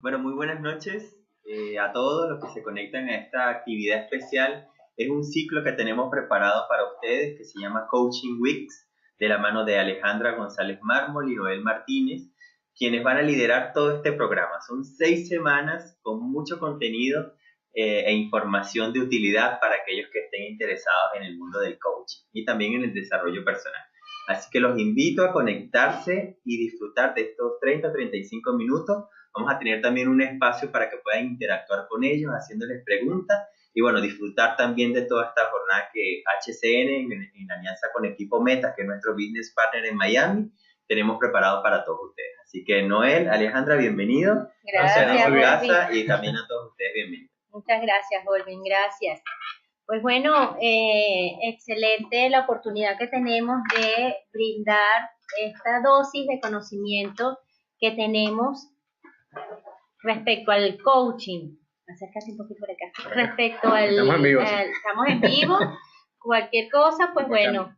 Bueno, muy buenas noches a todos los que se conectan a esta actividad especial. Es un ciclo que tenemos preparado para ustedes que se llama Coaching Weeks, de la mano de Alejandra González Mármol y Noel Martínez, quienes van a liderar todo este programa. Son 6 semanas con mucho contenido e información de utilidad para aquellos que estén interesados en el mundo del coaching y también en el desarrollo personal. Así que los invito a conectarse y disfrutar de estos 30 o 35 minutos. Vamos a tener también un espacio para que puedan interactuar con ellos, haciéndoles preguntas y bueno, disfrutar también de toda esta jornada que HCN, en alianza con Equipo Meta, que es nuestro business partner en Miami, tenemos preparado para todos ustedes. Así que Noel, Alejandra, bienvenido. Gracias, Su Olvin. casa y también a todos ustedes bienvenidos. Muchas gracias, Olvin, gracias. Pues bueno, excelente la oportunidad que tenemos de brindar esta dosis de conocimiento que tenemos respecto al coaching. Acércate un poquito por acá. Respecto al... Estamos en vivo. Estamos en vivo. Cualquier cosa, pues bueno.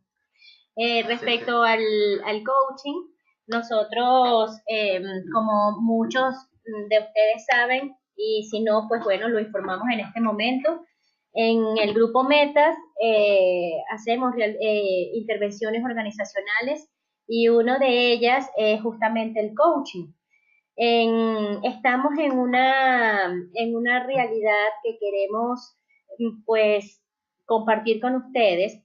Respecto al coaching, nosotros, como muchos de ustedes saben, y si no, pues bueno, lo informamos en este momento. En el grupo Metas hacemos intervenciones organizacionales y una de ellas es justamente el coaching. Estamos en una realidad que queremos pues compartir con ustedes,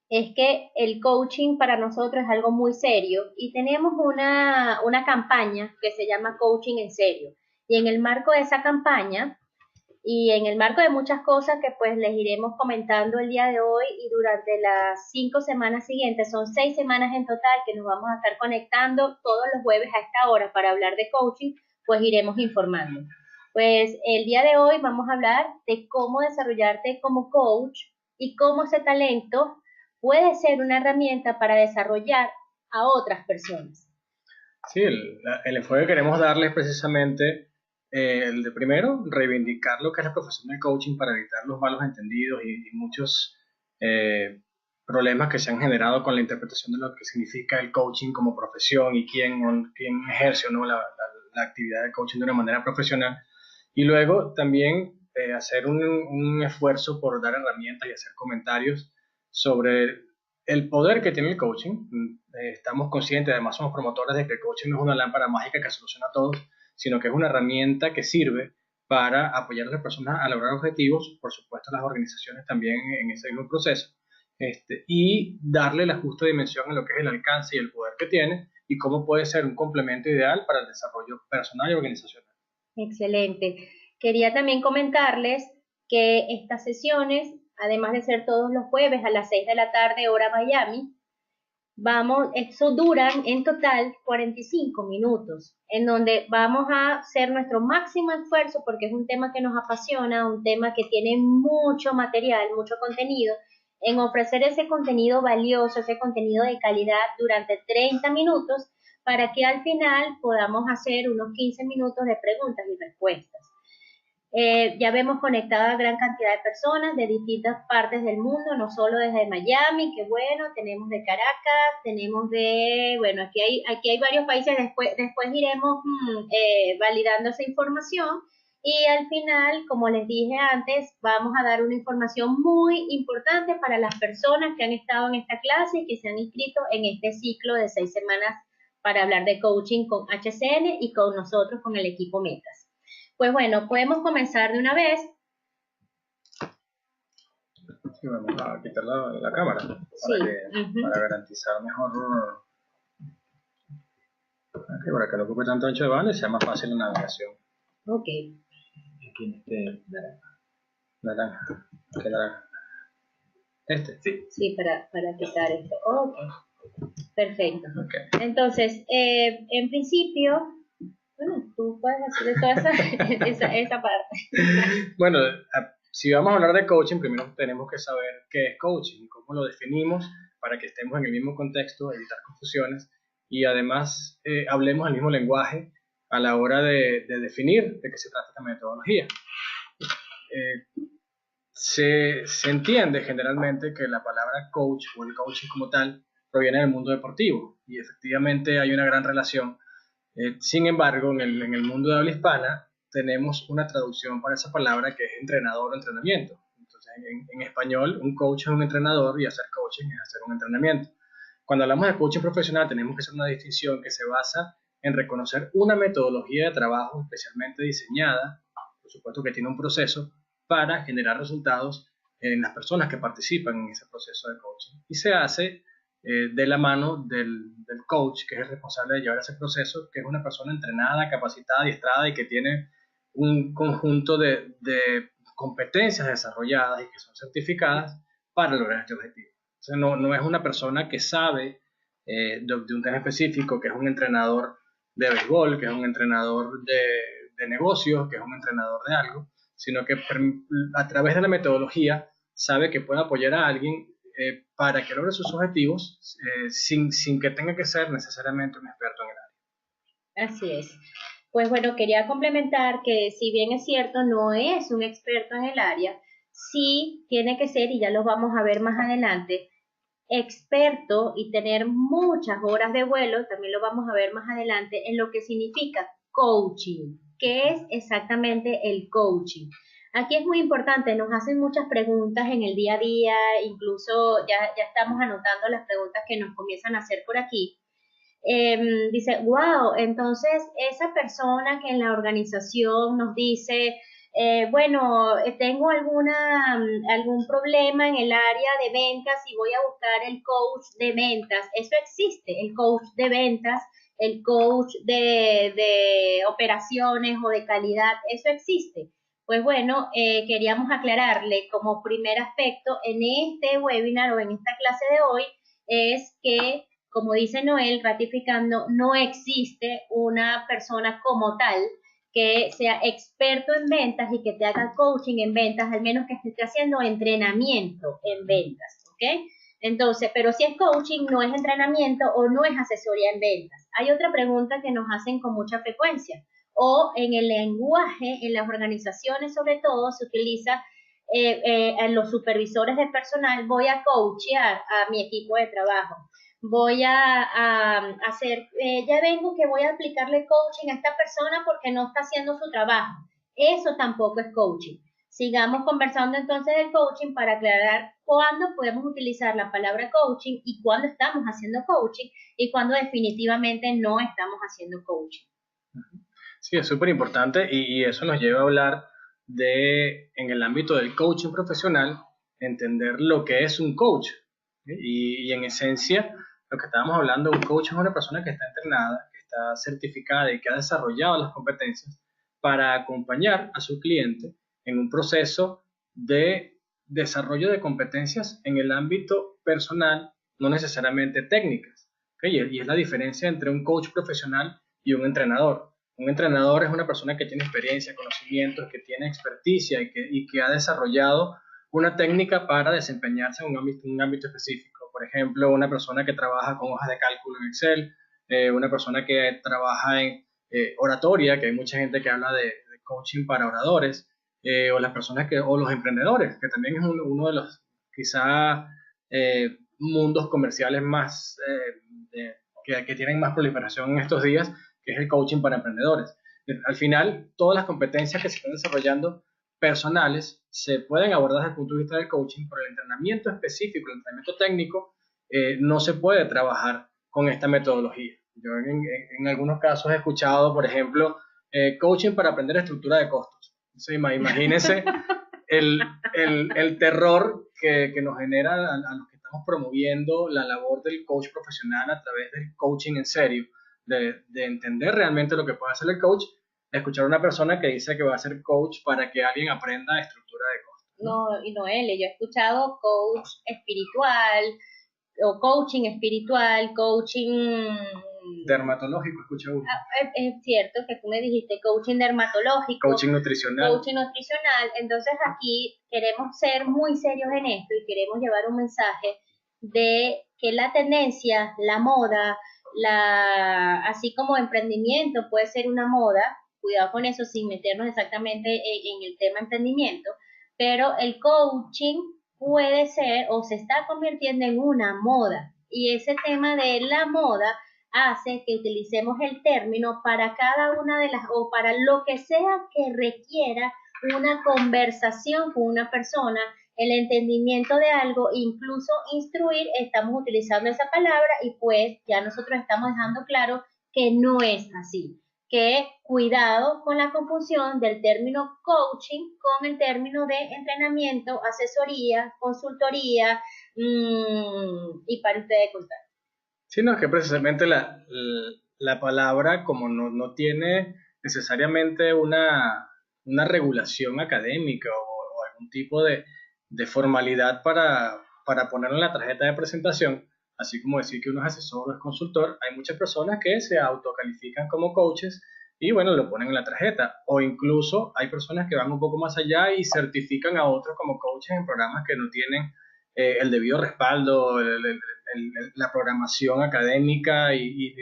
es que el coaching para nosotros es algo muy serio y tenemos una campaña que se llama Coaching en Serio. Y en el marco de esa campaña y en el marco de muchas cosas que pues les iremos comentando el día de hoy y durante las 5 semanas siguientes, son 6 semanas en total que nos vamos a estar conectando todos los jueves a esta hora para hablar de coaching, pues iremos informando. Pues el día de hoy vamos a hablar de cómo desarrollarte como coach y cómo ese talento puede ser una herramienta para desarrollar a otras personas. Sí, el enfoque que queremos darles precisamente el de primero, reivindicar lo que es la profesión del coaching para evitar los malos entendidos y muchos problemas que se han generado con la interpretación de lo que significa el coaching como profesión y quién ejerce o no la actividad de coaching de una manera profesional. Y luego también hacer un esfuerzo por dar herramientas y hacer comentarios sobre el poder que tiene el coaching. Estamos conscientes, además somos promotores de que el coaching no es una lámpara mágica que soluciona todo, sino que es una herramienta que sirve para apoyar a las personas a lograr objetivos, por supuesto las organizaciones también en ese mismo proceso, y darle la justa dimensión a lo que es el alcance y el poder que tiene y cómo puede ser un complemento ideal para el desarrollo personal y organizacional. Excelente. Quería también comentarles que estas sesiones, además de ser todos los jueves a las 6 de la tarde, hora Miami, eso duran en total 45 minutos, en donde vamos a hacer nuestro máximo esfuerzo porque es un tema que nos apasiona, un tema que tiene mucho material, mucho contenido, en ofrecer ese contenido valioso, ese contenido de calidad durante 30 minutos para que al final podamos hacer unos 15 minutos de preguntas y respuestas. Ya vemos conectada a gran cantidad de personas de distintas partes del mundo, no solo desde Miami, que bueno, tenemos de Caracas, tenemos bueno, aquí hay varios países, después iremos validando esa información y al final, como les dije antes, vamos a dar una información muy importante para las personas que han estado en esta clase y que se han inscrito en este ciclo de 6 semanas para hablar de coaching con HCN y con nosotros, con el equipo Metas. Pues bueno, podemos comenzar de una vez. Sí, vamos a quitar la cámara para garantizar mejor, para que no ocupe tanto ancho de banda y sea más fácil la navegación. Ok. Aquí en este naranja. ¿Qué naranja? Sí, para quitar esto. Ok. Perfecto. Okay. Entonces, en principio, bueno, tú puedes hacer toda esa parte. Bueno, si vamos a hablar de coaching, primero tenemos que saber qué es coaching y cómo lo definimos para que estemos en el mismo contexto, evitar confusiones y además hablemos el mismo lenguaje a la hora de definir de qué se trata esta metodología. Se entiende generalmente que la palabra coach o el coaching como tal proviene del mundo deportivo y efectivamente hay una gran relación Sin embargo, en el mundo de habla hispana tenemos una traducción para esa palabra que es entrenador o entrenamiento. Entonces, en español, un coach es un entrenador y hacer coaching es hacer un entrenamiento. Cuando hablamos de coaching profesional, tenemos que hacer una distinción que se basa en reconocer una metodología de trabajo especialmente diseñada, por supuesto que tiene un proceso, para generar resultados en las personas que participan en ese proceso de coaching. Y se hace de la mano del coach, que es el responsable de llevar ese proceso, que es una persona entrenada, capacitada, adiestrada y que tiene un conjunto de competencias desarrolladas y que son certificadas para lograr este objetivo. Entonces, no es una persona que sabe de un tema específico, que es un entrenador de béisbol, que es un entrenador de negocios, que es un entrenador de algo, sino que a través de la metodología sabe que puede apoyar a alguien para que logre sus objetivos sin que tenga que ser necesariamente un experto en el área. Así es. Pues bueno, quería complementar que si bien es cierto, no es un experto en el área, sí tiene que ser, y ya lo vamos a ver más adelante, experto y tener muchas horas de vuelo, también lo vamos a ver más adelante, en lo que significa coaching. ¿Qué es exactamente el coaching? Aquí es muy importante, nos hacen muchas preguntas en el día a día, incluso ya estamos anotando las preguntas que nos comienzan a hacer por aquí. Dice, wow, entonces esa persona que en la organización nos dice, bueno, tengo algún problema en el área de ventas y voy a buscar el coach de ventas. Eso existe, el coach de ventas, el coach de operaciones o de calidad, eso existe. Pues bueno, queríamos aclararle como primer aspecto en este webinar o en esta clase de hoy es que, como dice Noel, ratificando, no existe una persona como tal que sea experto en ventas y que te haga coaching en ventas, al menos que esté haciendo entrenamiento en ventas, ¿ok? Entonces, pero si es coaching, no es entrenamiento o no es asesoría en ventas. Hay otra pregunta que nos hacen con mucha frecuencia, o en el lenguaje, en las organizaciones sobre todo, se utiliza en los supervisores de personal, voy a coachear a mi equipo de trabajo. Voy a hacer, ya vengo que voy a aplicarle coaching a esta persona porque no está haciendo su trabajo. Eso tampoco es coaching. Sigamos conversando entonces del coaching para aclarar cuándo podemos utilizar la palabra coaching y cuándo estamos haciendo coaching y cuándo definitivamente no estamos haciendo coaching. Sí, es súper importante y eso nos lleva a hablar de, en el ámbito del coaching profesional, entender lo que es un coach. Y en esencia, lo que estábamos hablando, un coach es una persona que está entrenada, que está certificada y que ha desarrollado las competencias para acompañar a su cliente en un proceso de desarrollo de competencias en el ámbito personal, no necesariamente técnicas. Y es la diferencia entre un coach profesional y un entrenador. Un entrenador es una persona que tiene experiencia, conocimientos, que tiene experticia y que ha desarrollado una técnica para desempeñarse en un ámbito específico. Por ejemplo, una persona que trabaja con hojas de cálculo en Excel, una persona que trabaja en oratoria, que hay mucha gente que habla de coaching para oradores, o las personas o los emprendedores, que también es uno de los quizá mundos comerciales más que tienen más proliferación en estos días, que es el coaching para emprendedores. Al final, todas las competencias que se están desarrollando personales se pueden abordar desde el punto de vista del coaching, pero el entrenamiento específico, el entrenamiento técnico, no se puede trabajar con esta metodología. Yo en algunos casos he escuchado, por ejemplo, coaching para aprender estructura de costos. Entonces, imagínense el terror que nos genera a los que estamos promoviendo la labor del coach profesional a través del coaching en serio, de entender realmente lo que puede hacer el coach, escuchar a una persona que dice que va a ser coach para que alguien aprenda estructura de costos. No, y Noelle, yo he escuchado coach espiritual o coaching espiritual, coaching dermatológico, escucha uno. Es cierto que tú me dijiste coaching dermatológico, coaching nutricional. Entonces aquí queremos ser muy serios en esto y queremos llevar un mensaje de que la tendencia, la moda, así como emprendimiento puede ser una moda, cuidado con eso sin meternos exactamente en el tema emprendimiento, pero el coaching puede ser o se está convirtiendo en una moda y ese tema de la moda hace que utilicemos el término para cada una de las, o para lo que sea que requiera una conversación con una persona, el entendimiento de algo, incluso instruir, estamos utilizando esa palabra y pues ya nosotros estamos dejando claro que no es así. Que cuidado con la confusión del término coaching con el término de entrenamiento, asesoría, consultoría, y para ustedes contar. Sí, no, es que precisamente la palabra, como no tiene necesariamente una regulación académica o algún tipo de formalidad para ponerlo en la tarjeta de presentación, así como decir que uno es asesor o es consultor, hay muchas personas que se autocalifican como coaches y bueno, lo ponen en la tarjeta. O incluso hay personas que van un poco más allá y certifican a otros como coaches en programas que no tienen el debido respaldo, la programación académica y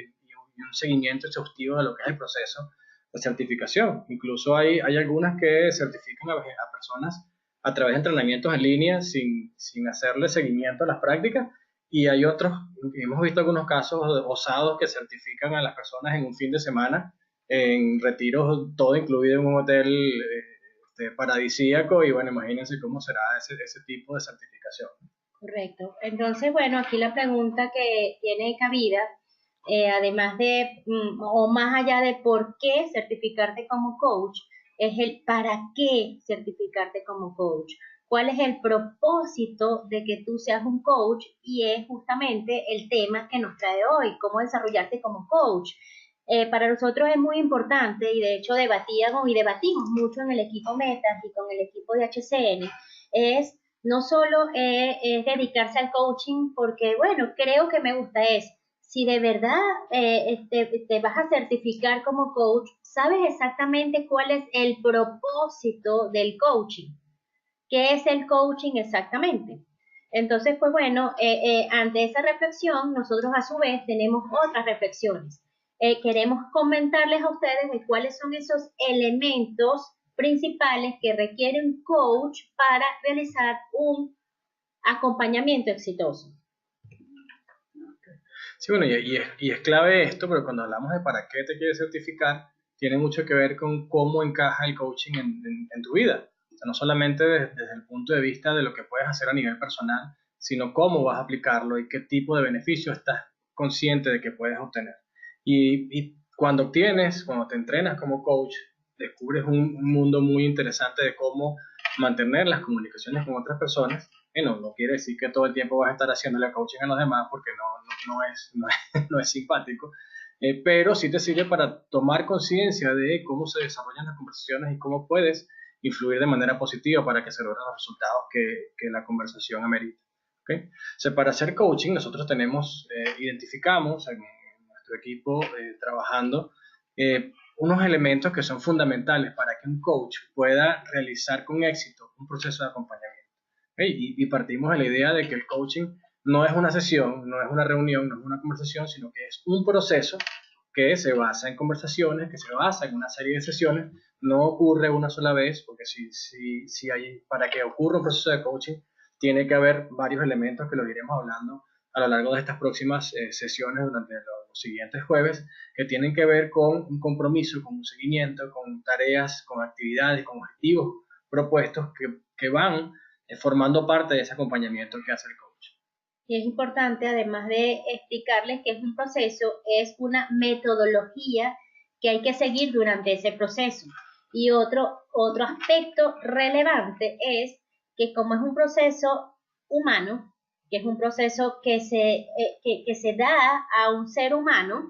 un seguimiento exhaustivo de lo que es el proceso de certificación. Incluso hay algunas que certifican a personas a través de entrenamientos en línea sin hacerle seguimiento a las prácticas, y hay otros, hemos visto algunos casos osados que certifican a las personas en un fin de semana en retiros, todo incluido en un hotel paradisíaco, y bueno, imagínense cómo será ese tipo de certificación. Correcto. Entonces, bueno, aquí la pregunta que tiene cabida, además de, o más allá de por qué certificarte como coach, es el para qué certificarte como coach. ¿Cuál es el propósito de que tú seas un coach? Y es justamente el tema que nos trae hoy, cómo desarrollarte como coach. Para nosotros es muy importante y de hecho debatíamos y debatimos mucho en el equipo Metas y con el equipo de HCN, es no solo es dedicarse al coaching porque, bueno, creo que me gusta, es si de verdad te vas a certificar como coach, sabes exactamente cuál es el propósito del coaching. ¿Qué es el coaching exactamente? Entonces, pues bueno, ante esa reflexión, nosotros a su vez tenemos otras reflexiones. Queremos comentarles a ustedes de cuáles son esos elementos principales que requiere un coach para realizar un acompañamiento exitoso. Sí, bueno, y es clave esto, pero cuando hablamos de para qué te quieres certificar, tiene mucho que ver con cómo encaja el coaching en tu vida. O sea, no solamente desde el punto de vista de lo que puedes hacer a nivel personal, sino cómo vas a aplicarlo y qué tipo de beneficios estás consciente de que puedes obtener. Y cuando te entrenas como coach, descubres un mundo muy interesante de cómo mantener las comunicaciones con otras personas. No quiere decir que todo el tiempo vas a estar haciéndole coaching a los demás, porque no es simpático, pero sí te sirve para tomar conciencia de cómo se desarrollan las conversaciones y cómo puedes influir de manera positiva para que se logren los resultados que la conversación amerita. ¿Okay? O sea, para hacer coaching nosotros identificamos en nuestro equipo trabajando unos elementos que son fundamentales para que un coach pueda realizar con éxito un proceso de acompañamiento. Y partimos de la idea de que el coaching no es una sesión, no es una reunión, no es una conversación, sino que es un proceso que se basa en conversaciones, que se basa en una serie de sesiones. No ocurre una sola vez, porque para que ocurra un proceso de coaching tiene que haber varios elementos que los iremos hablando a lo largo de estas próximas sesiones durante los siguientes jueves, que tienen que ver con un compromiso, con un seguimiento, con tareas, con actividades, con objetivos propuestos que van formando parte de ese acompañamiento que hace el coach. Y es importante, además de explicarles que es un proceso, es una metodología que hay que seguir durante ese proceso. Y otro aspecto relevante es que como es un proceso humano, que es un proceso que se da a un ser humano,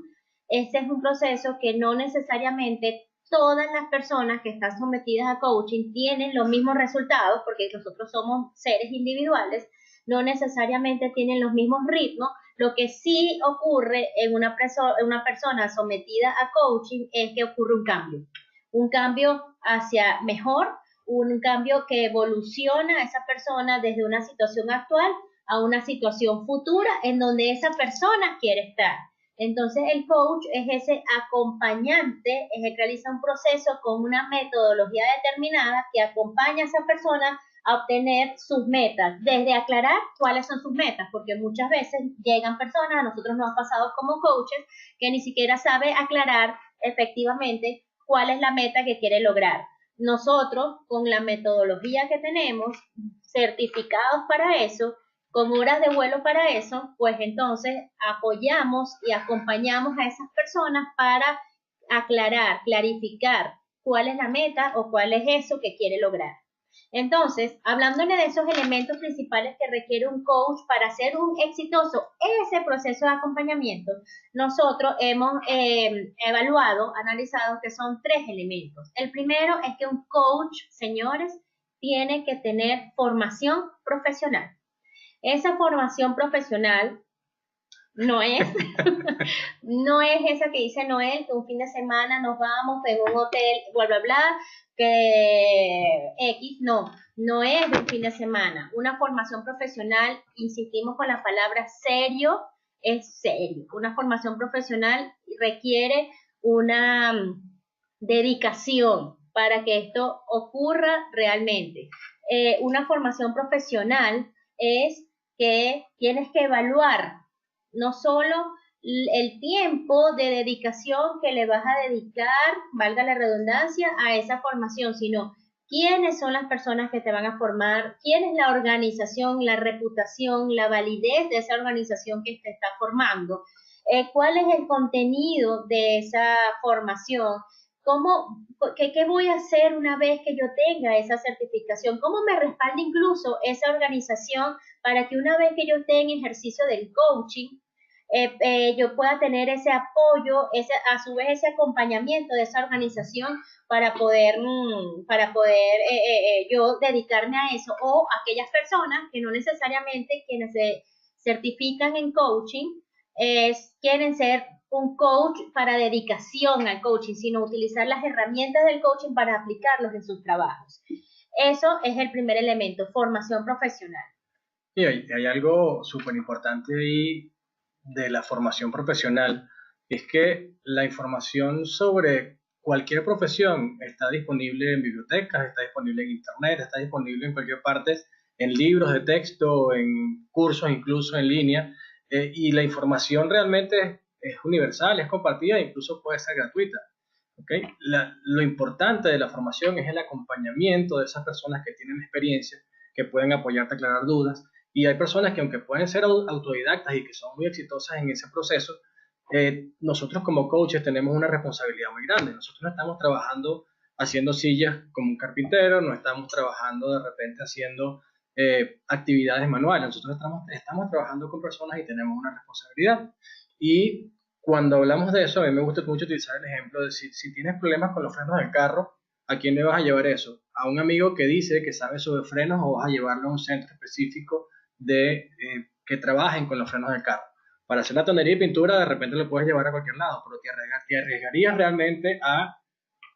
este es un proceso que no necesariamente todas las personas que están sometidas a coaching tienen los mismos resultados, porque nosotros somos seres individuales, no necesariamente tienen los mismos ritmos. Lo que sí ocurre en una persona sometida a coaching es que ocurre un cambio hacia mejor, un cambio que evoluciona a esa persona desde una situación actual a una situación futura en donde esa persona quiere estar. Entonces el coach es ese acompañante, es el que realiza un proceso con una metodología determinada que acompaña a esa persona a obtener sus metas, desde aclarar cuáles son sus metas, porque muchas veces llegan personas, a nosotros nos ha pasado como coaches, que ni siquiera sabe aclarar efectivamente cuál es la meta que quiere lograr. Nosotros, con la metodología que tenemos, certificados para eso, con horas de vuelo para eso, pues entonces apoyamos y acompañamos a esas personas para aclarar, clarificar cuál es la meta o cuál es eso que quiere lograr. Entonces, hablándole de esos elementos principales que requiere un coach para hacer un exitoso ese proceso de acompañamiento, nosotros hemos evaluado, analizado que son 3 elementos. El primero es que un coach, señores, tiene que tener formación profesional. Esa formación profesional no es, no es esa que dice Noel, que un fin de semana nos vamos en un hotel, bla, bla, bla, que X, no es de un fin de semana. Una formación profesional, insistimos con la palabra serio, es serio. Una formación profesional requiere una dedicación para que esto ocurra realmente. Una formación profesional es que tienes que evaluar no solo el tiempo de dedicación que le vas a dedicar, valga la redundancia, a esa formación, sino quiénes son las personas que te van a formar, quién es la organización, la reputación, la validez de esa organización que te está formando, cuál es el contenido de esa formación, qué voy a hacer una vez que yo tenga esa certificación, cómo me respalda incluso esa organización para que una vez que yo esté en ejercicio del coaching, yo pueda tener ese apoyo, a su vez ese acompañamiento de esa organización para poder yo dedicarme a eso, o aquellas personas que no necesariamente quienes se certifican en coaching quieren ser un coach para dedicación al coaching, sino utilizar las herramientas del coaching para aplicarlos en sus trabajos. Eso es el primer elemento, formación profesional. Y hay algo súper importante ahí de la formación profesional, es que la información sobre cualquier profesión está disponible en bibliotecas, está disponible en internet, está disponible en cualquier parte, en libros de texto, en cursos incluso en línea, y la información realmente es universal, es compartida, incluso puede ser gratuita. ¿Okay? Lo importante de la formación es el acompañamiento de esas personas que tienen experiencia, que pueden apoyarte a aclarar dudas. Y hay personas que, aunque pueden ser autodidactas y que son muy exitosas en ese proceso, nosotros como coaches tenemos una responsabilidad muy grande. Nosotros no estamos trabajando haciendo sillas como un carpintero, no estamos trabajando de repente haciendo actividades manuales. Nosotros estamos trabajando con personas y tenemos una responsabilidad. Y cuando hablamos de eso, a mí me gusta mucho utilizar el ejemplo de si tienes problemas con los frenos del carro, ¿a quién le vas a llevar eso? ¿A un amigo que dice que sabe sobre frenos, o vas a llevarlo a un centro específico que trabajen con los frenos del carro? Para hacer la tonería y pintura de repente lo puedes llevar a cualquier lado, pero te arriesgarías realmente a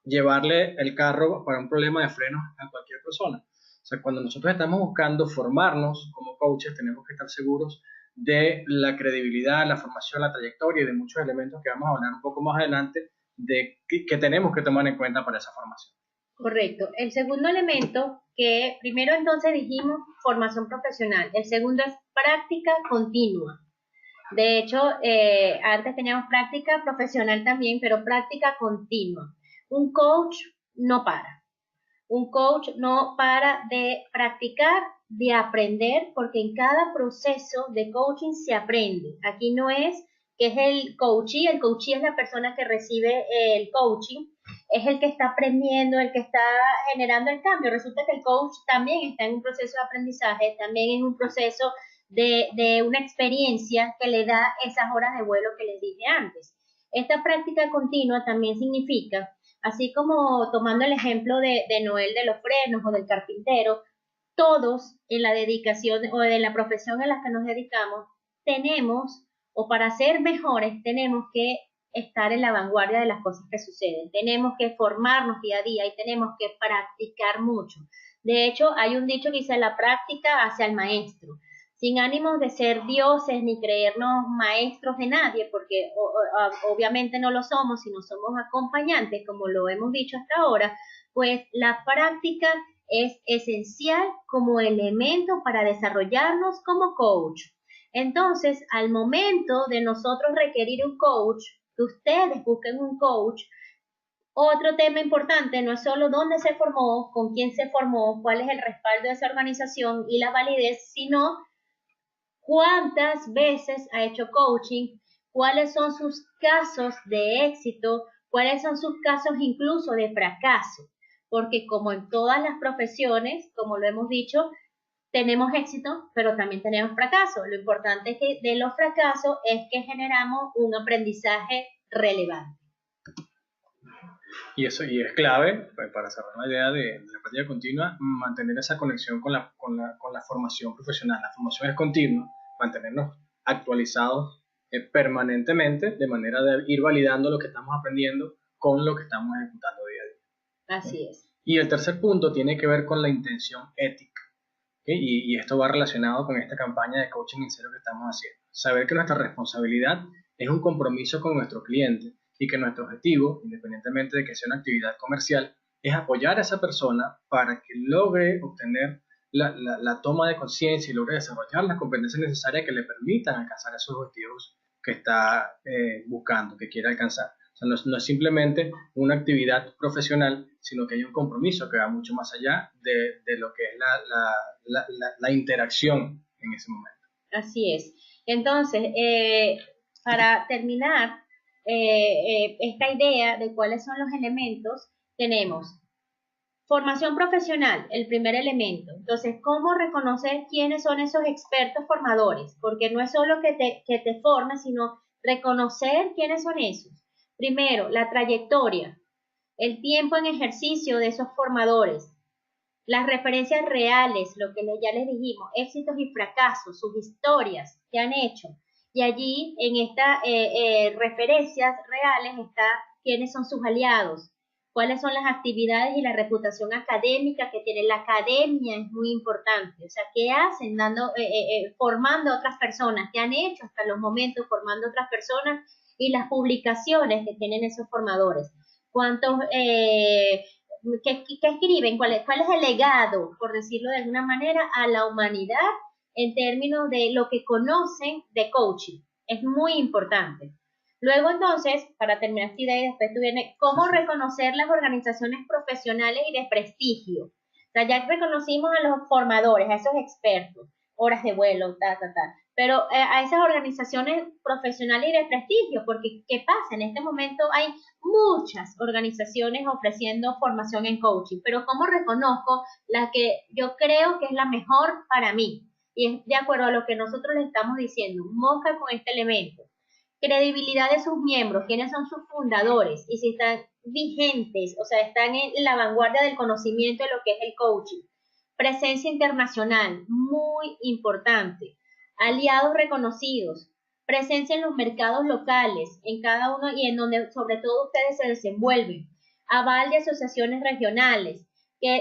llevarle el carro para un problema de frenos a cualquier persona. O sea, cuando nosotros estamos buscando formarnos como coaches, tenemos que estar seguros de la credibilidad, la formación, la trayectoria y de muchos elementos que vamos a hablar un poco más adelante de que tenemos que tomar en cuenta para esa formación. Correcto. El segundo elemento, que primero entonces dijimos formación profesional, el segundo es práctica continua. De hecho, antes teníamos práctica profesional también, pero práctica continua. Un coach no para. Un coach no para de practicar, de aprender, porque en cada proceso de coaching se aprende. Aquí no es que es el coachee es la persona que recibe el coaching, es el que está aprendiendo, el que está generando el cambio. Resulta que el coach también está en un proceso de aprendizaje, también en un proceso de una experiencia que le da esas horas de vuelo que les dije antes. Esta práctica continua también significa, así como tomando el ejemplo de Noel de los frenos o del carpintero, todos en la dedicación o de la profesión en la que nos dedicamos tenemos, o para ser mejores, tenemos que estar en la vanguardia de las cosas que suceden. Tenemos que formarnos día a día y tenemos que practicar mucho. De hecho, hay un dicho que dice: la práctica hace al maestro. Sin ánimos de ser dioses ni creernos maestros de nadie, porque obviamente no lo somos, sino somos acompañantes, como lo hemos dicho hasta ahora, pues la práctica es esencial como elemento para desarrollarnos como coach. Entonces, al momento de nosotros requerir un coach, que ustedes busquen un coach, otro tema importante no es solo dónde se formó, con quién se formó, cuál es el respaldo de esa organización y la validez, sino cuántas veces ha hecho coaching, cuáles son sus casos de éxito, cuáles son sus casos incluso de fracaso, porque como en todas las profesiones, como lo hemos dicho, tenemos éxito, pero también tenemos fracaso. Lo importante es que de los fracasos es que generamos un aprendizaje relevante. Y eso y es clave, pues, para cerrar la idea de la práctica continua, mantener esa conexión con la formación profesional. La formación es continua, mantenernos actualizados permanentemente, de manera de ir validando lo que estamos aprendiendo con lo que estamos ejecutando día a día. Así es. Y el tercer punto tiene que ver con la intención ética. ¿Okay? Y esto va relacionado con esta campaña de coaching en serio que estamos haciendo. Saber que nuestra responsabilidad es un compromiso con nuestro cliente y que nuestro objetivo, independientemente de que sea una actividad comercial, es apoyar a esa persona para que logre obtener la toma de conciencia y logre desarrollar las competencias necesarias que le permitan alcanzar esos objetivos que está buscando, que quiere alcanzar. O sea, no es simplemente una actividad profesional, sino que hay un compromiso que va mucho más allá de lo que es la interacción en ese momento. Así es. Entonces, para terminar esta idea de cuáles son los elementos, tenemos formación profesional, el primer elemento. Entonces, ¿cómo reconocer quiénes son esos expertos formadores? Porque no es solo que te formes, sino reconocer quiénes son esos. Primero, la trayectoria, el tiempo en ejercicio de esos formadores, las referencias reales, lo que ya les dijimos, éxitos y fracasos, sus historias que han hecho. Y allí, en estas referencias reales, está quiénes son sus aliados, cuáles son las actividades y la reputación académica que tiene la academia, es muy importante. O sea, qué hacen formando a otras personas, qué han hecho hasta los momentos formando a otras personas y las publicaciones que tienen esos formadores. ¿Cuántos... ¿Qué escriben? ¿Cuál es el legado, por decirlo de alguna manera, a la humanidad en términos de lo que conocen de coaching? Es muy importante. Luego, entonces, para terminar esta idea, y después tú vienes, ¿cómo reconocer las organizaciones profesionales y de prestigio? O sea, ya reconocimos a los formadores, a esos expertos, horas de vuelo, pero a esas organizaciones profesionales y de prestigio, porque ¿qué pasa? En este momento hay muchas organizaciones ofreciendo formación en coaching, pero ¿cómo reconozco la que yo creo que es la mejor para mí? Y es de acuerdo a lo que nosotros le estamos diciendo, mosca con este elemento. Credibilidad de sus miembros, quiénes son sus fundadores y si están vigentes, o sea, están en la vanguardia del conocimiento de lo que es el coaching. Presencia internacional, muy importante. Aliados reconocidos, presencia en los mercados locales, en cada uno y en donde sobre todo ustedes se desenvuelven. Aval de asociaciones regionales,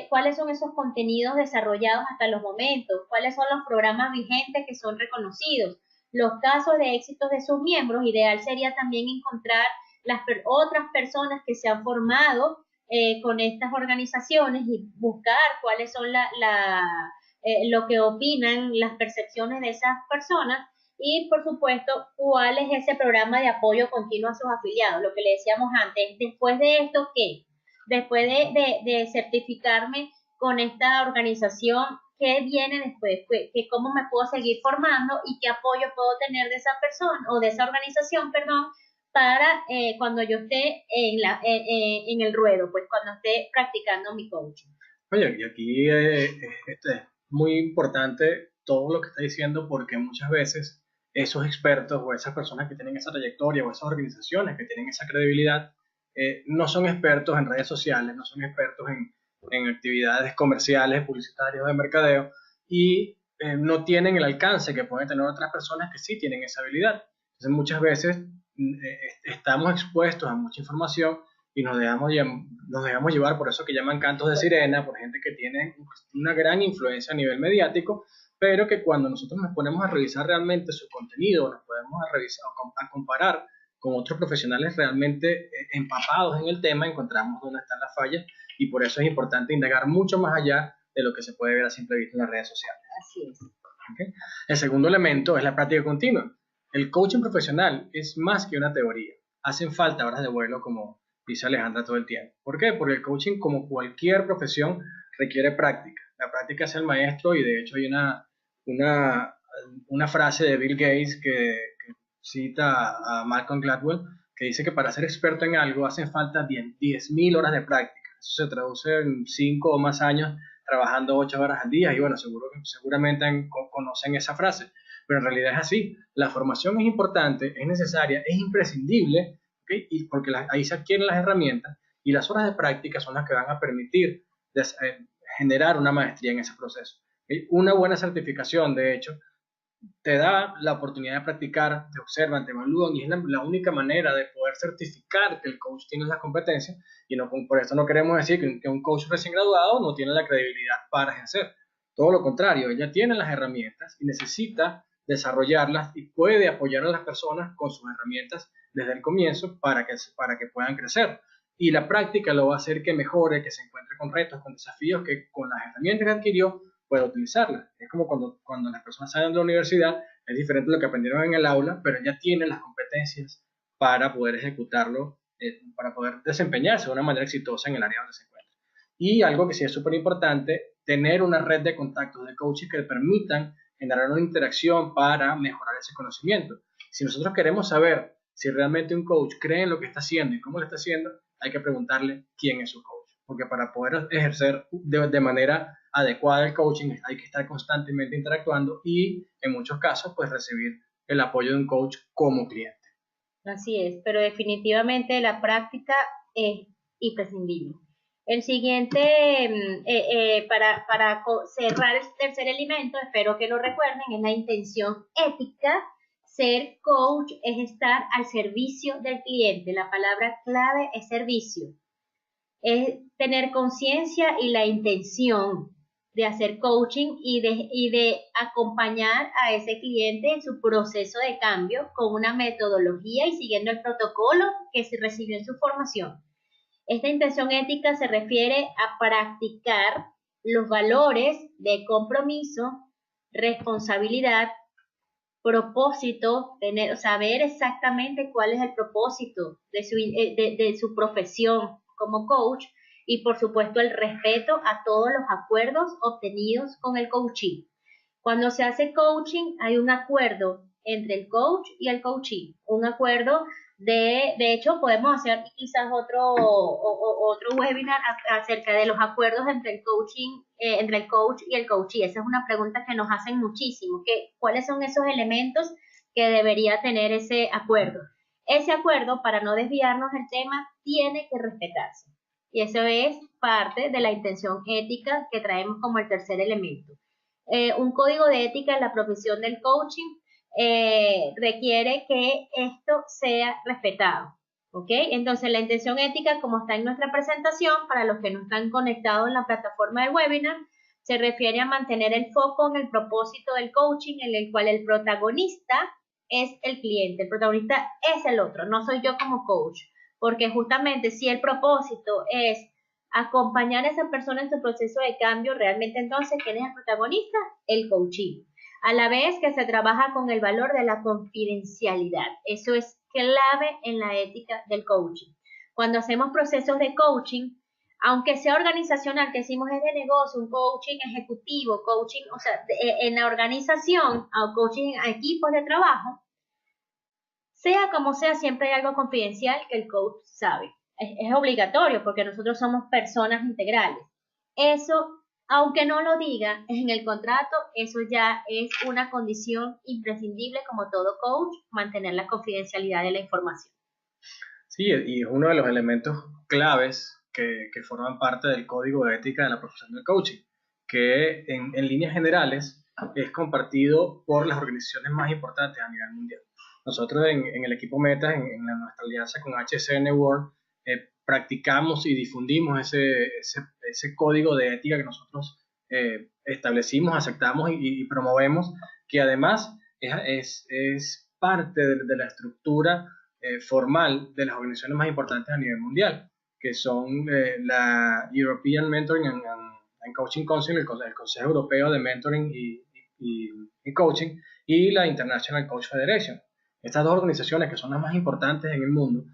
cuáles son esos contenidos desarrollados hasta los momentos, cuáles son los programas vigentes que son reconocidos, los casos de éxitos de sus miembros. Ideal sería también encontrar las otras personas que se han formado con estas organizaciones y buscar cuáles son lo que opinan, las percepciones de esas personas y, por supuesto, cuál es ese programa de apoyo continuo a sus afiliados. Lo que le decíamos antes, después de esto, ¿qué? Después de certificarme con esta organización, ¿qué viene después? ¿Cómo me puedo seguir formando y qué apoyo puedo tener de esa persona o de esa organización, perdón, para cuando yo esté en el ruedo, pues cuando esté practicando mi coaching? Oye, y aquí es muy importante todo lo que está diciendo porque muchas veces esos expertos o esas personas que tienen esa trayectoria o esas organizaciones que tienen esa credibilidad no son expertos en redes sociales, no son expertos en actividades comerciales, publicitarias, de mercadeo y no tienen el alcance que pueden tener otras personas que sí tienen esa habilidad. Entonces muchas veces estamos expuestos a mucha información y nos dejamos llevar por eso que llaman cantos de sirena, por gente que tiene una gran influencia a nivel mediático, pero que cuando nosotros nos ponemos a revisar realmente su contenido, nos podemos a comparar con otros profesionales realmente empapados en el tema, encontramos dónde están las fallas y por eso es importante indagar mucho más allá de lo que se puede ver a simple vista en las redes sociales. Así es. ¿Okay? El segundo elemento es la práctica continua. El coaching profesional es más que una teoría. Hacen falta horas de vuelo, como dice Alejandra todo el tiempo. ¿Por qué? Porque el coaching, como cualquier profesión, requiere práctica. La práctica es el maestro, y de hecho hay una frase de Bill Gates que cita a Malcolm Gladwell, que dice que para ser experto en algo hacen falta 10.000 horas de práctica. Eso se traduce en 5 o más años trabajando 8 horas al día, y bueno, seguramente conocen esa frase, pero en realidad es así. La formación es importante, es necesaria, es imprescindible, ¿okay? Y porque ahí se adquieren las herramientas, y las horas de práctica son las que van a permitir generar una maestría en ese proceso. ¿Okay? Una buena certificación, de hecho, te da la oportunidad de practicar, te observan, te evalúan, y es la única manera de poder certificar que el coach tiene las competencias. Y no, por esto no queremos decir que un coach recién graduado no tiene la credibilidad para ejercer. Todo lo contrario, ella tiene las herramientas y necesita desarrollarlas, y puede apoyar a las personas con sus herramientas desde el comienzo para que puedan crecer. Y la práctica lo va a hacer que mejore, que se encuentre con retos, con desafíos, que con las herramientas que adquirió pueda utilizarla. Es como cuando las personas salen de la universidad, es diferente a lo que aprendieron en el aula, pero ya tienen las competencias para poder ejecutarlo, para poder desempeñarse de una manera exitosa en el área donde se encuentra. Y algo que sí es súper importante, tener una red de contactos de coaches que permitan generar una interacción para mejorar ese conocimiento. Si nosotros queremos saber si realmente un coach cree en lo que está haciendo y cómo lo está haciendo, hay que preguntarle quién es su coach. Porque para poder ejercer de manera adecuada el coaching hay que estar constantemente interactuando, y en muchos casos pues recibir el apoyo de un coach como cliente. Así es, pero definitivamente la práctica es imprescindible. El siguiente, para cerrar el tercer elemento, espero que lo recuerden, es la intención ética. Ser coach es estar al servicio del cliente. La palabra clave es servicio. Es tener conciencia y la intención de hacer coaching y de acompañar a ese cliente en su proceso de cambio con una metodología y siguiendo el protocolo que se recibió en su formación. Esta intención ética se refiere a practicar los valores de compromiso, responsabilidad, propósito, saber exactamente cuál es el propósito de su profesión como coach, y por supuesto el respeto a todos los acuerdos obtenidos con el coachee. Cuando se hace coaching hay un acuerdo entre el coach y el coachee, un acuerdo de hecho podemos hacer quizás otro webinar acerca de los acuerdos entre el coaching, entre el coach y el coachee. Esa es una pregunta que nos hacen muchísimo, ¿cuáles son esos elementos que debería tener ese acuerdo? Ese acuerdo, para no desviarnos del tema, tiene que respetarse. Y eso es parte de la intención ética que traemos como el tercer elemento. Un código de ética en la profesión del coaching requiere que esto sea respetado. ¿Ok? Entonces la intención ética, como está en nuestra presentación, para los que no están conectados en la plataforma del webinar, se refiere a mantener el foco en el propósito del coaching, en el cual el protagonista es el cliente, el protagonista es el otro, no soy yo como coach, porque justamente si el propósito es acompañar a esa persona en su proceso de cambio, realmente entonces, ¿quién es el protagonista? El coachee. A la vez que se trabaja con el valor de la confidencialidad. Eso es clave en la ética del coaching. Cuando hacemos procesos de coaching, aunque sea organizacional, que decimos es de negocio, un coaching ejecutivo, coaching, o sea, en la organización, o coaching a equipos de trabajo, sea como sea, siempre hay algo confidencial que el coach sabe. Es obligatorio porque nosotros somos personas integrales. Eso, aunque no lo diga en el contrato, eso ya es una condición imprescindible, como todo coach, mantener la confidencialidad de la información. Sí, y es uno de los elementos claves que forman parte del código de ética de la profesión del coaching, que en líneas generales es compartido por las organizaciones más importantes a nivel mundial. Nosotros en el equipo Meta, en nuestra alianza con HCN World, practicamos y difundimos ese código de ética que nosotros establecimos, aceptamos y promovemos, que además es parte de la estructura formal de las organizaciones más importantes a nivel mundial, que son la European Mentoring and en Coaching Council, el Consejo Europeo de Mentoring y Coaching, y la International Coach Federation. Estas dos organizaciones, que son las más importantes en el mundo,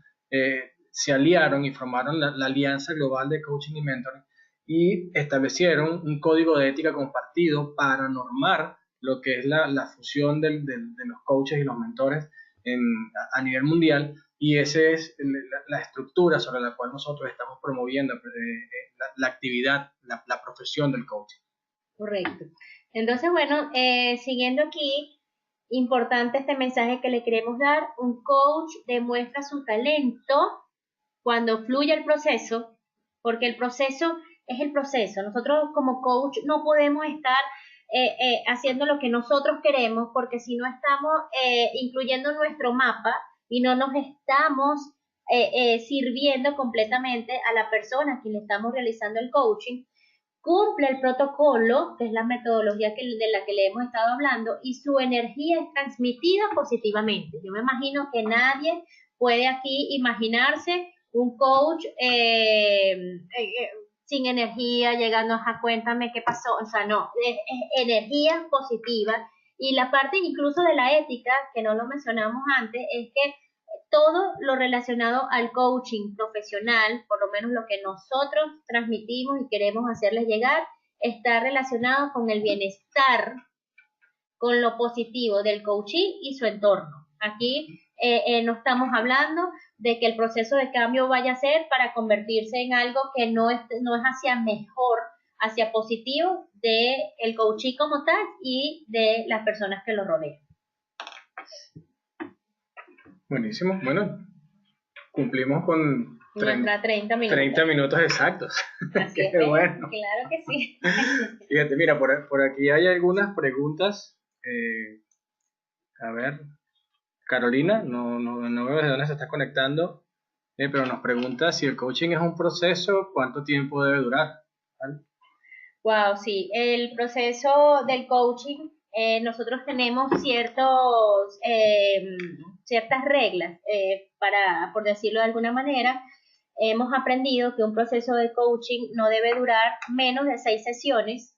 se aliaron y formaron la Alianza Global de Coaching y Mentoring y establecieron un código de ética compartido para normar lo que es la fusión de los coaches y los mentores a nivel mundial, y esa es la estructura sobre la cual nosotros estamos promoviendo la actividad, la profesión del coaching. Correcto. Entonces, bueno, siguiendo aquí, importante este mensaje que le queremos dar: un coach demuestra su talento cuando fluye el proceso, porque el proceso es el proceso. Nosotros como coach no podemos estar haciendo lo que nosotros queremos, porque si no estamos incluyendo nuestro mapa y no nos estamos sirviendo completamente a la persona a quien le estamos realizando el coaching, cumple el protocolo, que es la metodología de la que le hemos estado hablando, y su energía es transmitida positivamente. Yo me imagino que nadie puede aquí imaginarse un coach sin energía, llegando a cuéntame qué pasó, o sea, no, es energía positiva. Y la parte incluso de la ética, que no lo mencionamos antes, es que todo lo relacionado al coaching profesional, por lo menos lo que nosotros transmitimos y queremos hacerles llegar, está relacionado con el bienestar, con lo positivo del coachee y su entorno. Aquí no estamos hablando de que el proceso de cambio vaya a ser para convertirse en algo que no es hacia mejor, hacia positivo del coachee como tal y de las personas que lo rodean. Buenísimo. Bueno, cumplimos con 30 minutos. 30 minutos exactos. Así Qué es, bueno. Claro que sí. Fíjate, mira, por aquí hay algunas preguntas. A ver, Carolina, no veo desde dónde se está conectando, pero nos pregunta si el coaching es un proceso, ¿cuánto tiempo debe durar? ¿Vale? Wow, sí. El proceso del coaching, nosotros tenemos ciertas reglas por decirlo de alguna manera. Hemos aprendido que un proceso de coaching no debe durar menos de 6 sesiones,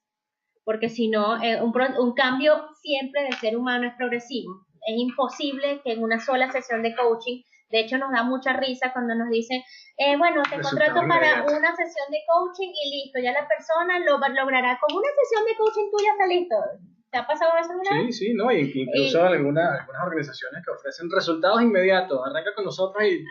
porque si no, un cambio siempre del ser humano es progresivo. Es imposible que en una sola sesión de coaching, de hecho nos da mucha risa cuando nos dicen, bueno, te contrato para una sesión de coaching y listo, ya la persona lo logrará. Con una sesión de coaching tú ya está listo. ¿Te ha pasado eso alguna vez? Sí, no, incluso algunas organizaciones que ofrecen resultados inmediatos. Arranca con nosotros y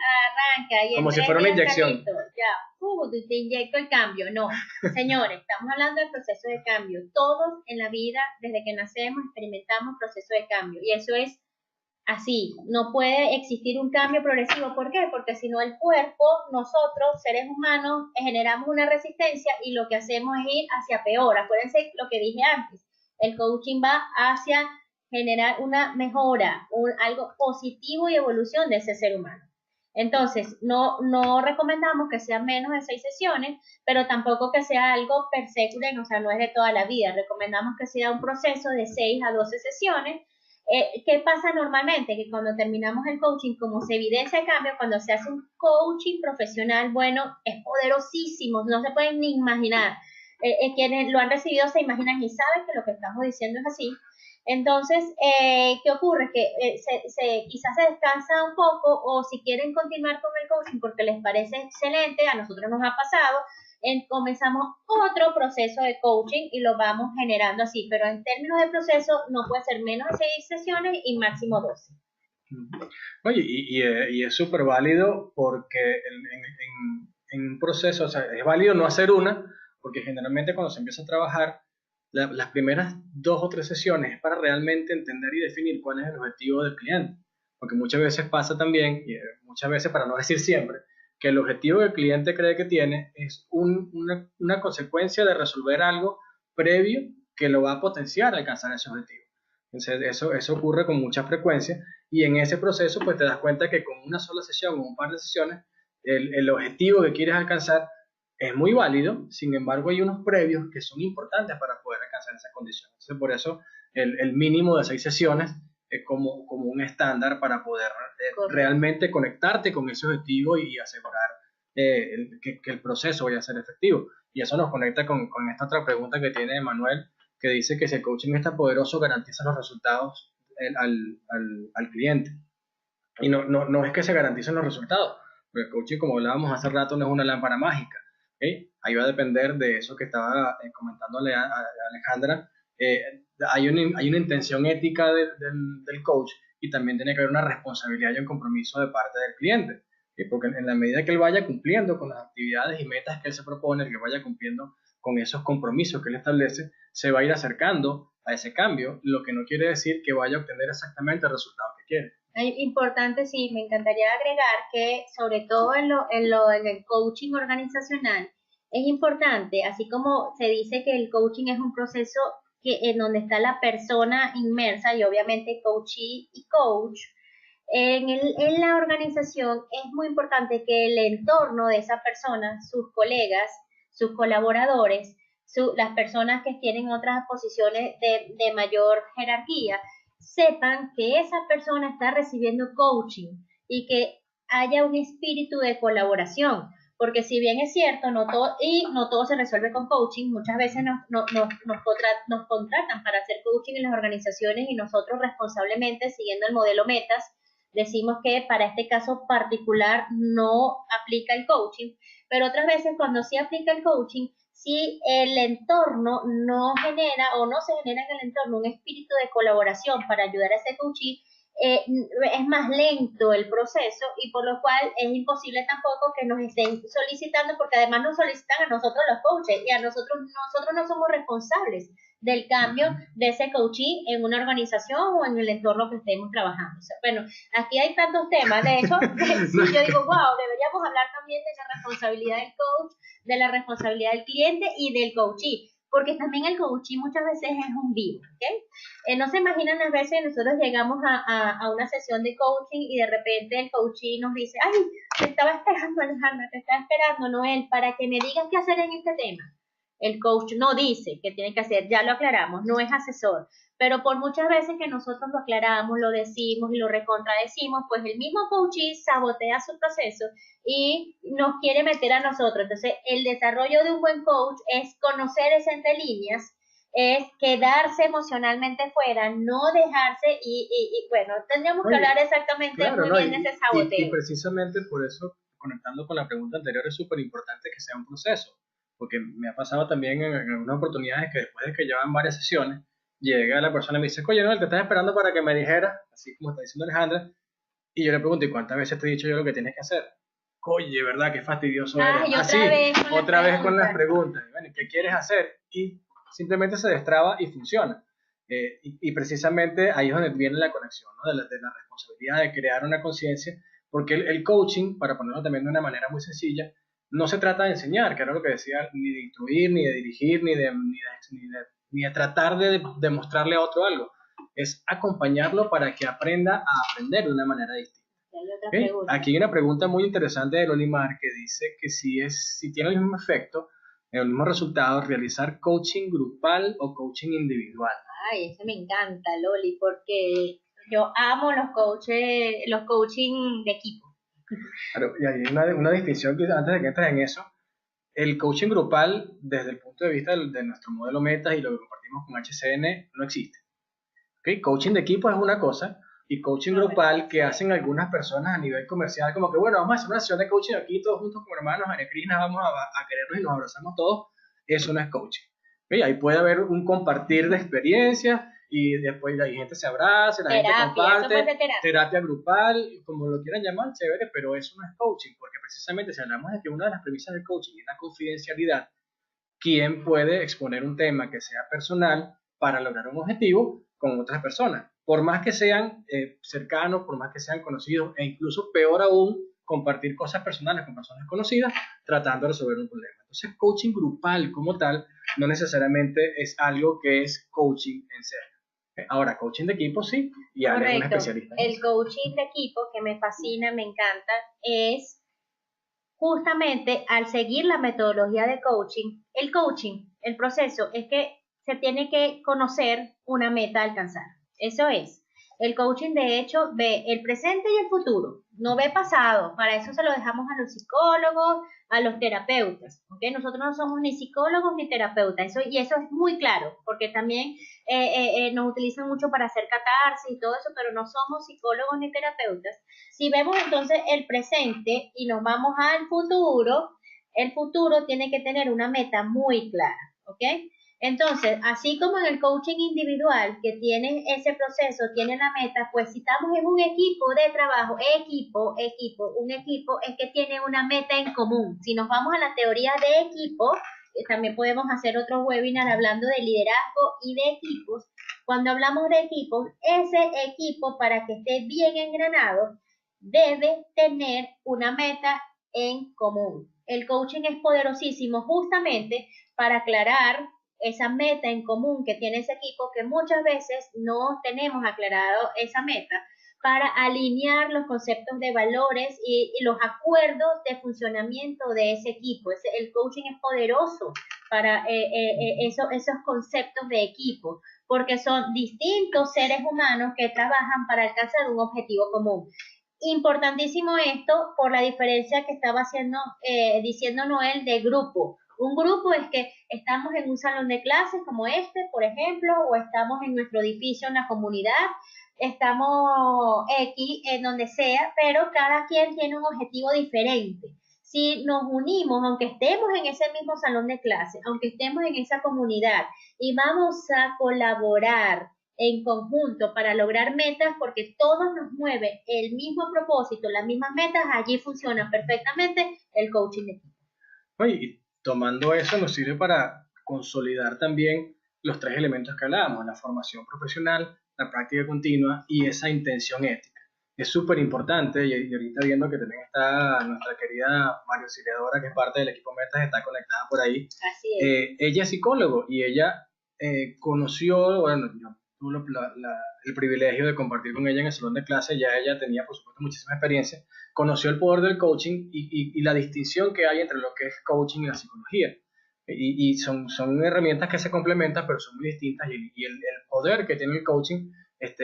como si fuera una inyección. Te inyecto el cambio. No, señores, estamos hablando del proceso de cambio. Todos en la vida, desde que nacemos, experimentamos proceso de cambio, y eso es así. No puede existir un cambio progresivo. ¿Por qué? Porque si no, el cuerpo, nosotros, seres humanos, generamos una resistencia y lo que hacemos es ir hacia peor. Acuérdense lo que dije antes. El coaching va hacia generar una mejora, algo positivo y evolución de ese ser humano. Entonces, no recomendamos que sean menos de 6 sesiones, pero tampoco que sea algo per secular, o sea, no es de toda la vida. Recomendamos que sea un proceso de 6 a 12 sesiones. ¿Qué pasa normalmente? Que cuando terminamos el coaching, como se evidencia el cambio, cuando se hace un coaching profesional, bueno, es poderosísimo, no se pueden ni imaginar. Quienes lo han recibido se imaginan y saben que lo que estamos diciendo es así. Entonces, ¿qué ocurre? Que quizás se descansa un poco, o si quieren continuar con el coaching porque les parece excelente, a nosotros nos ha pasado, comenzamos otro proceso de coaching y lo vamos generando así, pero en términos de proceso no puede ser menos de 6 sesiones y máximo 12. Oye, y es súper válido porque en un proceso, o sea, es válido no hacer una, porque generalmente cuando se empieza a trabajar, las primeras 2 o 3 sesiones es para realmente entender y definir cuál es el objetivo del cliente, porque muchas veces pasa también, y muchas veces, para no decir siempre, que el objetivo que el cliente cree que tiene es una consecuencia de resolver algo previo que lo va a potenciar a alcanzar ese objetivo. Entonces eso ocurre con mucha frecuencia, y en ese proceso pues te das cuenta que con una sola sesión o un par de sesiones el objetivo que quieres alcanzar es muy válido. Sin embargo, hay unos previos que son importantes para poder alcanzar esa condición. Entonces, por eso el mínimo de 6 sesiones es como un estándar para poder realmente conectarte con ese objetivo y asegurar que el proceso vaya a ser efectivo. Y eso nos conecta con esta otra pregunta que tiene Manuel, que dice que si el coaching es tan poderoso, garantiza los resultados al cliente. Y no es que se garanticen los resultados, porque el coaching, como hablábamos hace rato, no es una lámpara mágica. ¿Okay? Ahí va a depender de eso que estaba comentándole a Alejandra. Hay una intención ética del coach, y también tiene que haber una responsabilidad y un compromiso de parte del cliente. Porque en la medida que él vaya cumpliendo con las actividades y metas que él se propone, que vaya cumpliendo con esos compromisos que él establece, se va a ir acercando a ese cambio, lo que no quiere decir que vaya a obtener exactamente el resultado que quiere. Es importante, sí, me encantaría agregar que sobre todo en el coaching organizacional es importante, así como se dice que el coaching es un proceso en donde está la persona inmersa y obviamente coachee y coach. En la organización es muy importante que el entorno de esa persona, sus colegas, sus colaboradores, las personas que tienen otras posiciones de mayor jerarquía, sepan que esa persona está recibiendo coaching y que haya un espíritu de colaboración. Porque si bien es cierto, no todo se resuelve con coaching, muchas veces nos contratan para hacer coaching en las organizaciones y nosotros responsablemente, siguiendo el modelo Metas, decimos que para este caso particular no aplica el coaching, pero otras veces cuando sí aplica el coaching, si el entorno no genera o no se genera en el entorno un espíritu de colaboración para ayudar a ese coachee, es más lento el proceso y por lo cual es imposible tampoco que nos estén solicitando, porque además nos solicitan a nosotros los coaches y a nosotros no somos responsables del cambio de ese coachee en una organización o en el entorno que estemos trabajando. O sea, bueno, aquí hay tantos temas, de hecho, sí, yo digo, wow, deberíamos hablar también de la responsabilidad del coach, de la responsabilidad del cliente y del coachee, porque también el coaching muchas veces es un vivo, ¿ok? No se imaginan las veces nosotros llegamos a una sesión de coaching y de repente el coachee nos dice, ay, te estaba esperando Alejandra, te estaba esperando Noel, para que me digas qué hacer en este tema. El coach no dice qué tiene que hacer, ya lo aclaramos, no es asesor, pero por muchas veces que nosotros lo aclaramos, lo decimos y lo recontradecimos, pues el mismo coachee sabotea su proceso y nos quiere meter a nosotros. Entonces, el desarrollo de un buen coach es conocer ese entre líneas, es quedarse emocionalmente fuera, no dejarse y bueno, tendríamos que hablar exactamente muy bien de ese saboteo. Y precisamente por eso, conectando con la pregunta anterior, es súper importante que sea un proceso, porque me ha pasado también en algunas oportunidades que después de que llevan varias sesiones, llega la persona y me dice, oye, no, te estás esperando para que me dijeras, así como está diciendo Alejandra, y yo le pregunto, ¿y cuántas veces te he dicho yo lo que tienes que hacer? Oye, ¿verdad? Qué fastidioso eres. Otra vez con las preguntas. Bueno, ¿qué quieres hacer? Y simplemente se destraba y funciona. Y precisamente ahí es donde viene la conexión, ¿no? de la responsabilidad de crear una conciencia, porque el coaching, para ponerlo también de una manera muy sencilla, no se trata de enseñar, que era lo que decía, ni de instruir, ni de dirigir, ni de tratar de demostrarle a otro algo. Es acompañarlo para que aprenda a aprender de una manera distinta. ¿Okay? Aquí hay una pregunta muy interesante de Lolimar que dice que si tiene el mismo efecto, el mismo resultado, realizar coaching grupal o coaching individual. Ay, ese me encanta, Loli, porque yo amo los coaching de equipo. Claro, y hay una distinción que antes de que entres en eso, el coaching grupal desde el punto de vista de nuestro modelo Metas y lo que compartimos con HCN no existe. ¿Okay? Coaching de equipo es una cosa, y coaching grupal que hacen algunas personas a nivel comercial, como que bueno, vamos a hacer una sesión de coaching aquí todos juntos como hermanos, arecrinas, vamos a querernos y nos abrazamos todos. Eso no es coaching. ¿Okay? Ahí puede haber un compartir de experiencias y después la gente se abraza, la gente comparte, terapia grupal, como lo quieran llamar, chévere, pero eso no es coaching, porque precisamente si hablamos de que una de las premisas del coaching es la confidencialidad, ¿quién puede exponer un tema que sea personal para lograr un objetivo con otras personas? Por más que sean cercanos, por más que sean conocidos, e incluso peor aún, compartir cosas personales con personas conocidas tratando de resolver un problema. Entonces, coaching grupal como tal no necesariamente es algo que es coaching en serio. Ahora, coaching de equipo sí, y Ale es una especialista. El coaching de equipo, que me fascina, me encanta, es justamente al seguir la metodología de coaching, el proceso es que se tiene que conocer una meta a alcanzar. Eso es. El coaching, de hecho, ve el presente y el futuro, no ve pasado. Para eso se lo dejamos a los psicólogos, a los terapeutas, ¿ok? Nosotros no somos ni psicólogos ni terapeutas, y eso es muy claro, porque también nos utilizan mucho para hacer catarsis y todo eso, pero no somos psicólogos ni terapeutas. Si vemos entonces el presente y nos vamos al futuro, el futuro tiene que tener una meta muy clara, ¿ok? Entonces, así como en el coaching individual, que tiene ese proceso, tiene la meta, pues si estamos en un equipo de trabajo, un equipo es que tiene una meta en común. Si nos vamos a la teoría de equipo, también podemos hacer otro webinar hablando de liderazgo y de equipos. Cuando hablamos de equipos, ese equipo, para que esté bien engranado, debe tener una meta en común. El coaching es poderosísimo justamente para aclarar esa meta en común que tiene ese equipo, que muchas veces no tenemos aclarado esa meta, para alinear los conceptos de valores y los acuerdos de funcionamiento de ese equipo. El coaching es poderoso para esos conceptos de equipo, porque son distintos seres humanos que trabajan para alcanzar un objetivo común. Importantísimo esto por la diferencia que estaba diciendo Noel de grupo. Un grupo es que estamos en un salón de clases como este, por ejemplo, o estamos en nuestro edificio, en la comunidad, estamos aquí, en donde sea, pero cada quien tiene un objetivo diferente. Si nos unimos, aunque estemos en ese mismo salón de clases, aunque estemos en esa comunidad, y vamos a colaborar en conjunto para lograr metas, porque todos nos mueve el mismo propósito, las mismas metas, allí funciona perfectamente el coaching de equipo. Oye, y tomando eso nos sirve para consolidar también los tres elementos que hablábamos: la formación profesional, la práctica continua y esa intención ética. Es súper importante, y ahorita viendo que también está nuestra querida María Auxiliadora, que es parte del equipo Metas, está conectada por ahí. Así es. Ella es psicólogo y ella conoció, bueno, yo tuve el privilegio de compartir con ella en el salón de clase. Ya ella tenía, por supuesto, muchísima experiencia, conoció el poder del coaching y la distinción que hay entre lo que es coaching y la psicología. Y son herramientas que se complementan, pero son muy distintas. Y el poder que tiene el coaching es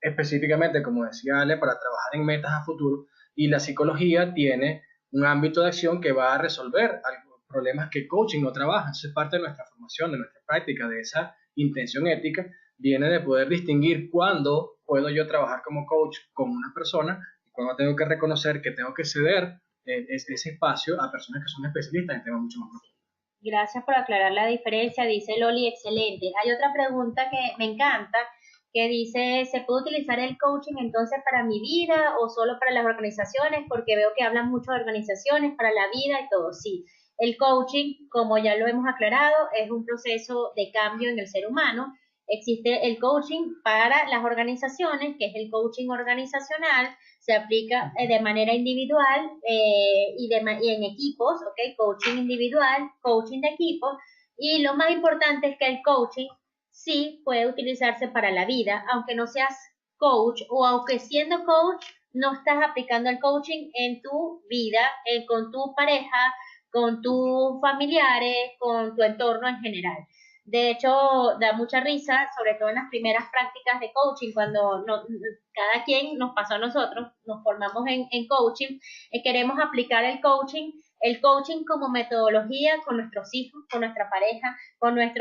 específicamente, como decía Ale, para trabajar en metas a futuro. Y la psicología tiene un ámbito de acción que va a resolver problemas que coaching no trabaja. Eso es parte de nuestra formación, de nuestra práctica, de esa intención ética. Viene de poder distinguir cuándo puedo yo trabajar como coach con una persona y cuándo tengo que reconocer que tengo que ceder ese espacio a personas que son especialistas en temas mucho más profundos. Gracias por aclarar la diferencia, dice Loli, excelente. Hay otra pregunta que me encanta, que dice, ¿se puede utilizar el coaching entonces para mi vida o solo para las organizaciones? Porque veo que hablan mucho de organizaciones, para la vida y todo. Sí, el coaching, como ya lo hemos aclarado, es un proceso de cambio en el ser humano. Existe el coaching para las organizaciones, que es el coaching organizacional, se aplica de manera individual y en equipos, ¿ok? Coaching individual, coaching de equipo, y lo más importante es que el coaching sí puede utilizarse para la vida, aunque no seas coach o aunque siendo coach no estás aplicando el coaching en tu vida, con tu pareja, con tus familiares, con tu entorno en general. De hecho, da mucha risa, sobre todo en las primeras prácticas de coaching, cuando cada quien nos pasó a nosotros, nos formamos en coaching, queremos aplicar el coaching como metodología con nuestros hijos, con nuestra pareja,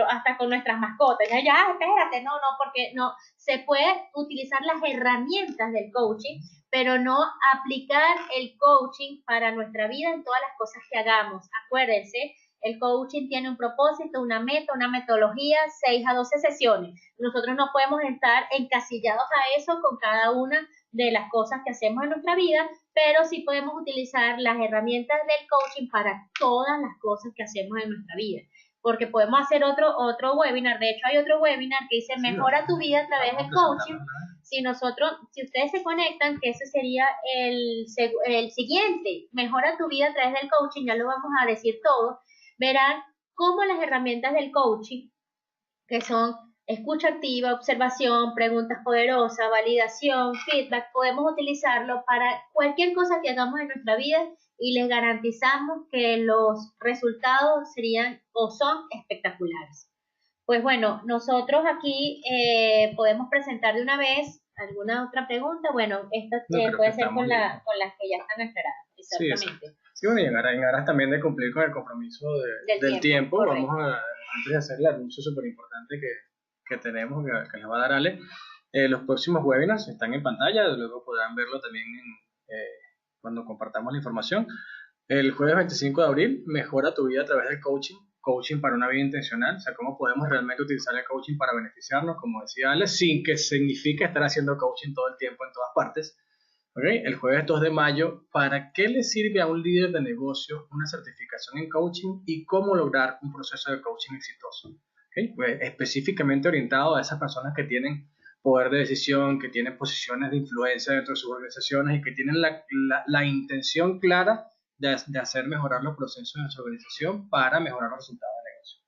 hasta con nuestras mascotas. Ya, espérate, no, porque no, se puede utilizar las herramientas del coaching, pero no aplicar el coaching para nuestra vida en todas las cosas que hagamos. Acuérdense, el coaching tiene un propósito, una meta, una metodología, 6 a 12 sesiones. Nosotros no podemos estar encasillados a eso con cada una de las cosas que hacemos en nuestra vida, pero sí podemos utilizar las herramientas del coaching para todas las cosas que hacemos en nuestra vida. Porque podemos hacer otro webinar. De hecho, hay otro webinar que dice Mejora tu vida a través del coaching. Si ustedes se conectan, que ese sería el siguiente, Mejora tu vida a través del coaching, ya lo vamos a decir todo. Verán cómo las herramientas del coaching, que son escucha activa, observación, preguntas poderosas, validación, feedback, podemos utilizarlo para cualquier cosa que hagamos en nuestra vida y les garantizamos que los resultados serían o son espectaculares. Pues bueno, nosotros aquí podemos presentar de una vez ¿Alguna otra pregunta? Bueno, esto No, puede ser con bien. con las que ya están aclaradas. Exactamente. Sí, bueno, y en aras también de cumplir con el compromiso del tiempo, correcto. antes de hacer el anuncio súper importante que tenemos, que les va a dar Ale, los próximos webinars están en pantalla, luego podrán verlo también cuando compartamos la información. El jueves 25 de abril, mejora tu vida a través del coaching para una vida intencional, o sea, cómo podemos realmente utilizar el coaching para beneficiarnos, como decía Ale, sin que signifique estar haciendo coaching todo el tiempo en todas partes. ¿Okay? El jueves 2 de mayo, ¿para qué le sirve a un líder de negocio una certificación en coaching y cómo lograr un proceso de coaching exitoso? ¿Okay? Pues específicamente orientado a esas personas que tienen poder de decisión, que tienen posiciones de influencia dentro de sus organizaciones y que tienen la intención clara de hacer mejorar los procesos de su organización para mejorar los resultados de negocio.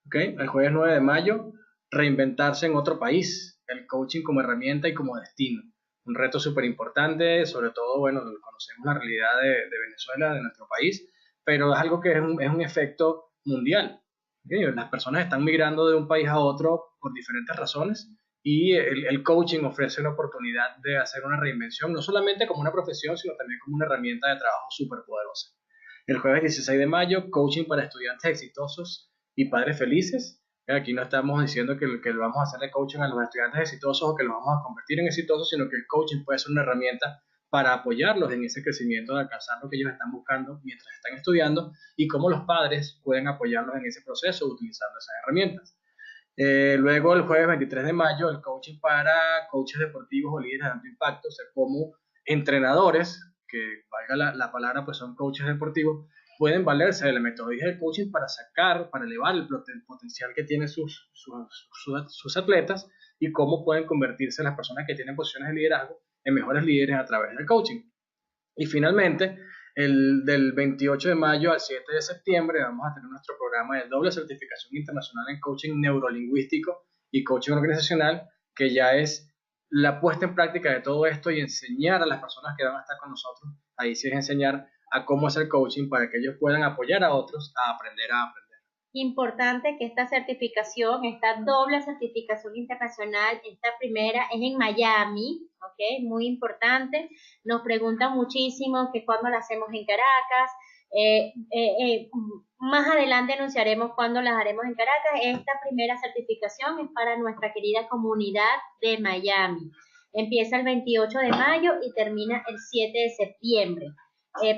¿Okay? El jueves 9 de mayo, reinventarse en otro país, el coaching como herramienta y como destino. Un reto súper importante, sobre todo, bueno, conocemos la realidad de Venezuela, de nuestro país, pero es algo que es un efecto mundial. ¿Okay? Las personas están migrando de un país a otro por diferentes razones y el coaching ofrece la oportunidad de hacer una reinvención, no solamente como una profesión, sino también como una herramienta de trabajo súper poderosa. El jueves 16 de mayo, coaching para estudiantes exitosos y padres felices. Aquí no estamos diciendo que vamos a hacerle coaching a los estudiantes exitosos o que los vamos a convertir en exitosos, sino que el coaching puede ser una herramienta para apoyarlos en ese crecimiento de alcanzar lo que ellos están buscando mientras están estudiando y cómo los padres pueden apoyarlos en ese proceso utilizando esas herramientas. Luego, el jueves 23 de mayo, el coaching para coaches deportivos o líderes de alto impacto, o sea, como entrenadores, que valga la palabra, pues son coaches deportivos, pueden valerse de la metodología del coaching para elevar el potencial que tienen sus atletas y cómo pueden convertirse las personas que tienen posiciones de liderazgo en mejores líderes a través del coaching. Y finalmente, del 28 de mayo al 7 de septiembre vamos a tener nuestro programa de doble certificación internacional en coaching neurolingüístico y coaching organizacional, que ya es la puesta en práctica de todo esto y enseñar a las personas que van a estar con nosotros, ahí sí es enseñar a cómo hacer coaching para que ellos puedan apoyar a otros a aprender a aprender. Importante que esta certificación, esta doble certificación internacional, esta primera es en Miami, ¿ok? Muy importante. Nos preguntan muchísimo que cuándo la hacemos en Caracas. Más adelante anunciaremos cuándo las haremos en Caracas. Esta primera certificación es para nuestra querida comunidad de Miami. Empieza el 28 de mayo y termina el 7 de septiembre.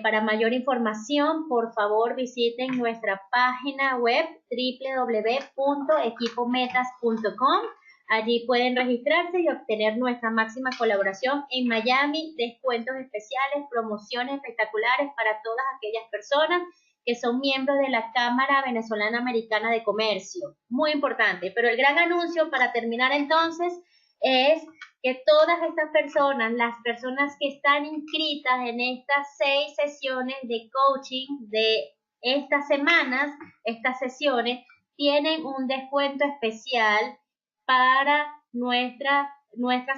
Para mayor información, por favor, visiten nuestra página web www.equipometas.com. Allí pueden registrarse y obtener nuestra máxima colaboración en Miami, descuentos especiales, promociones espectaculares para todas aquellas personas que son miembros de la Cámara Venezolana Americana de Comercio. Muy importante. Pero el gran anuncio para terminar entonces es que todas estas personas, las personas que están inscritas en estas 6 sesiones de coaching de estas semanas, estas sesiones, tienen un descuento especial para nuestra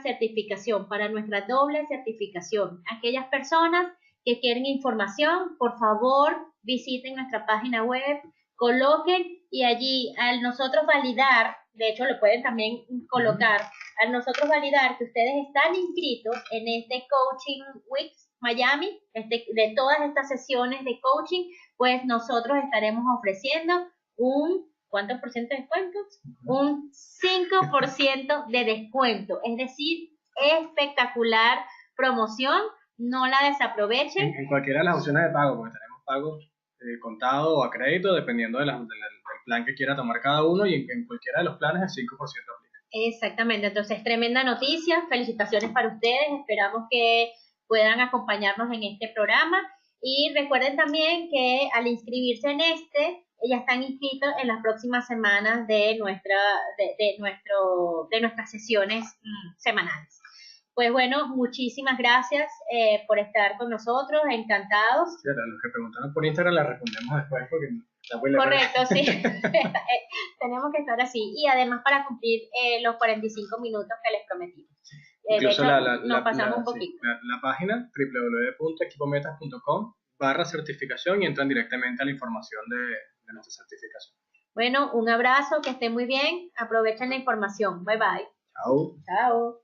certificación, para nuestra doble certificación. Aquellas personas que quieren información, por favor, visiten nuestra página web, coloquen y allí al nosotros validar, de hecho lo pueden también colocar, al nosotros validar que ustedes están inscritos en este Coaching Weeks Miami, de todas estas sesiones de coaching, pues nosotros estaremos ofreciendo ¿cuánto por ciento de descuento? Un 5% de descuento, es decir, espectacular promoción, no la desaprovechen. En cualquiera de las opciones de pago, porque tenemos pagos contado o a crédito, dependiendo del plan que quiera tomar cada uno, y en cualquiera de los planes el 5% aplica. Exactamente, entonces tremenda noticia, felicitaciones para ustedes, esperamos que puedan acompañarnos en este programa y recuerden también que al inscribirse en ya están inscritos en las próximas semanas de nuestras sesiones semanales. Pues bueno, muchísimas gracias por estar con nosotros, encantados. Sí, a los que preguntaron por Instagram la respondemos después porque correcto, sí. Tenemos que estar así. Y además para cumplir los 45 minutos que les prometimos. Incluso de hecho, nos pasamos un poquito. Sí, la página www.equipometas.com/certificación y entran directamente a la información de nuestra certificación. Bueno, un abrazo, que estén muy bien. Aprovechen la información. Bye bye. Chao. Chao.